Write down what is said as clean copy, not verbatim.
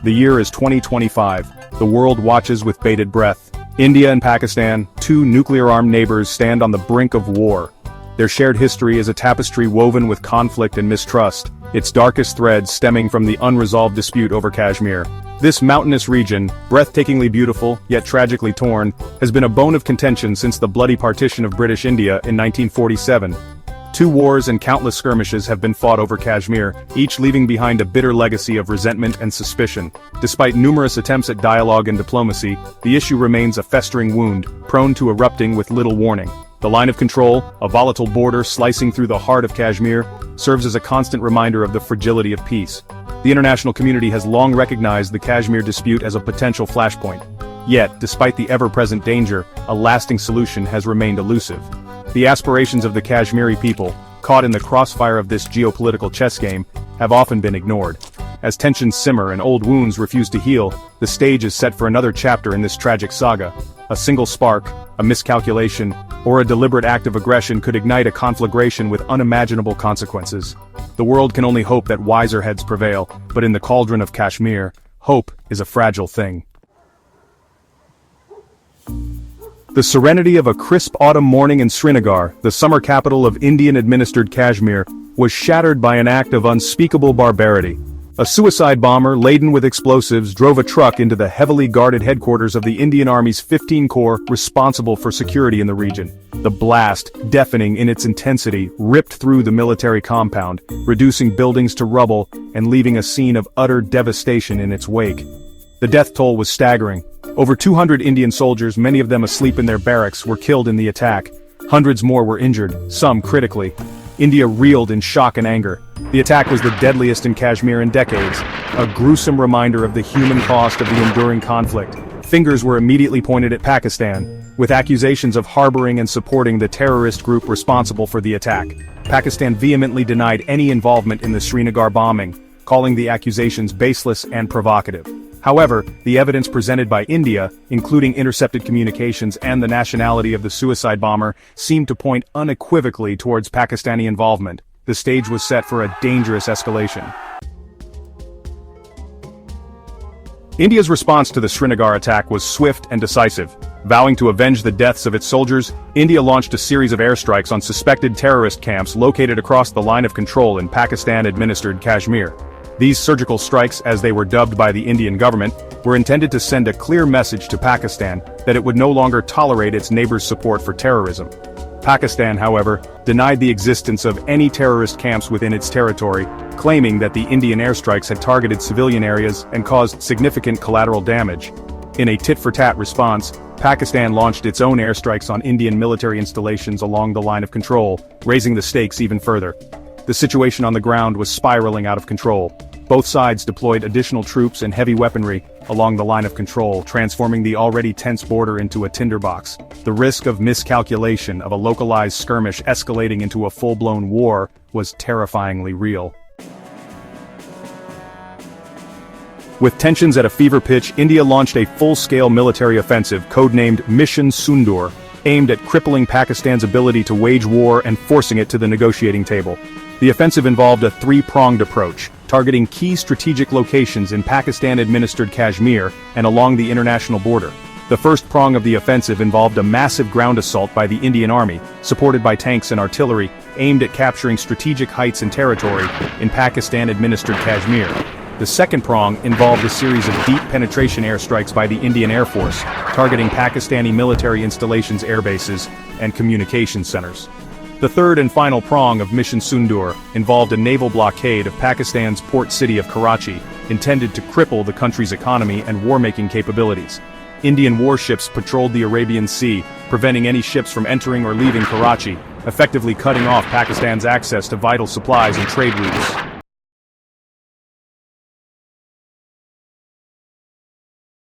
The year is 2025. The world watches with bated breath. India and Pakistan, two nuclear-armed neighbors, stand on the brink of war. Their shared history is a tapestry woven with conflict and mistrust, its darkest threads stemming from the unresolved dispute over Kashmir. This mountainous region, breathtakingly beautiful, yet tragically torn, has been a bone of contention since the bloody partition of British India in 1947. 2 wars and countless skirmishes have been fought over Kashmir, each leaving behind a bitter legacy of resentment and suspicion. Despite numerous attempts at dialogue and diplomacy, the issue remains a festering wound, prone to erupting with little warning. The line of control, a volatile border slicing through the heart of Kashmir, serves as a constant reminder of the fragility of peace. The international community has long recognized the Kashmir dispute as a potential flashpoint. Yet, despite the ever-present danger, a lasting solution has remained elusive. The aspirations of the Kashmiri people, caught in the crossfire of this geopolitical chess game, have often been ignored. As tensions simmer and old wounds refuse to heal, the stage is set for another chapter in this tragic saga. A single spark, a miscalculation, or a deliberate act of aggression could ignite a conflagration with unimaginable consequences. The world can only hope that wiser heads prevail, but in the cauldron of Kashmir, hope is a fragile thing. The serenity of a crisp autumn morning in Srinagar, the summer capital of Indian-administered Kashmir, was shattered by an act of unspeakable barbarity. A suicide bomber laden with explosives drove a truck into the heavily guarded headquarters of the Indian Army's 15 Corps responsible for security in the region. The blast, deafening in its intensity, ripped through the military compound, reducing buildings to rubble and leaving a scene of utter devastation in its wake. The death toll was staggering. Over 200 Indian soldiers, many of them asleep in their barracks, were killed in the attack. Hundreds more were injured, some critically. India reeled in shock and anger. The attack was the deadliest in Kashmir in decades, a gruesome reminder of the human cost of the enduring conflict. Fingers were immediately pointed at Pakistan, with accusations of harboring and supporting the terrorist group responsible for the attack. Pakistan vehemently denied any involvement in the Srinagar bombing, calling the accusations baseless and provocative. However, the evidence presented by India, including intercepted communications and the nationality of the suicide bomber, seemed to point unequivocally towards Pakistani involvement. The stage was set for a dangerous escalation. India's response to the Srinagar attack was swift and decisive. Vowing to avenge the deaths of its soldiers, India launched a series of airstrikes on suspected terrorist camps located across the line of control in Pakistan-administered Kashmir. These surgical strikes, as they were dubbed by the Indian government, were intended to send a clear message to Pakistan that it would no longer tolerate its neighbors' support for terrorism. Pakistan, however, denied the existence of any terrorist camps within its territory, claiming that the Indian airstrikes had targeted civilian areas and caused significant collateral damage. In a tit-for-tat response, Pakistan launched its own airstrikes on Indian military installations along the line of control, raising the stakes even further. The situation on the ground was spiraling out of control. Both sides deployed additional troops and heavy weaponry along the line of control, transforming the already tense border into a tinderbox. The risk of miscalculation of a localized skirmish escalating into a full-blown war was terrifyingly real. With tensions at a fever pitch, India launched a full-scale military offensive codenamed Mr.Zooiii, aimed at crippling Pakistan's ability to wage war and forcing it to the negotiating table. The offensive involved a 3-pronged approach, targeting key strategic locations in Pakistan-administered Kashmir and along the international border. The first prong of the offensive involved a massive ground assault by the Indian Army, supported by tanks and artillery, aimed at capturing strategic heights and territory in Pakistan-administered Kashmir. The second prong involved a series of deep penetration airstrikes by the Indian Air Force, targeting Pakistani military installations, air bases, and communication centers. The third and final prong of Mission Sundure involved a naval blockade of Pakistan's port city of Karachi, intended to cripple the country's economy and war-making capabilities. Indian warships patrolled the Arabian Sea, preventing any ships from entering or leaving Karachi, effectively cutting off Pakistan's access to vital supplies and trade routes.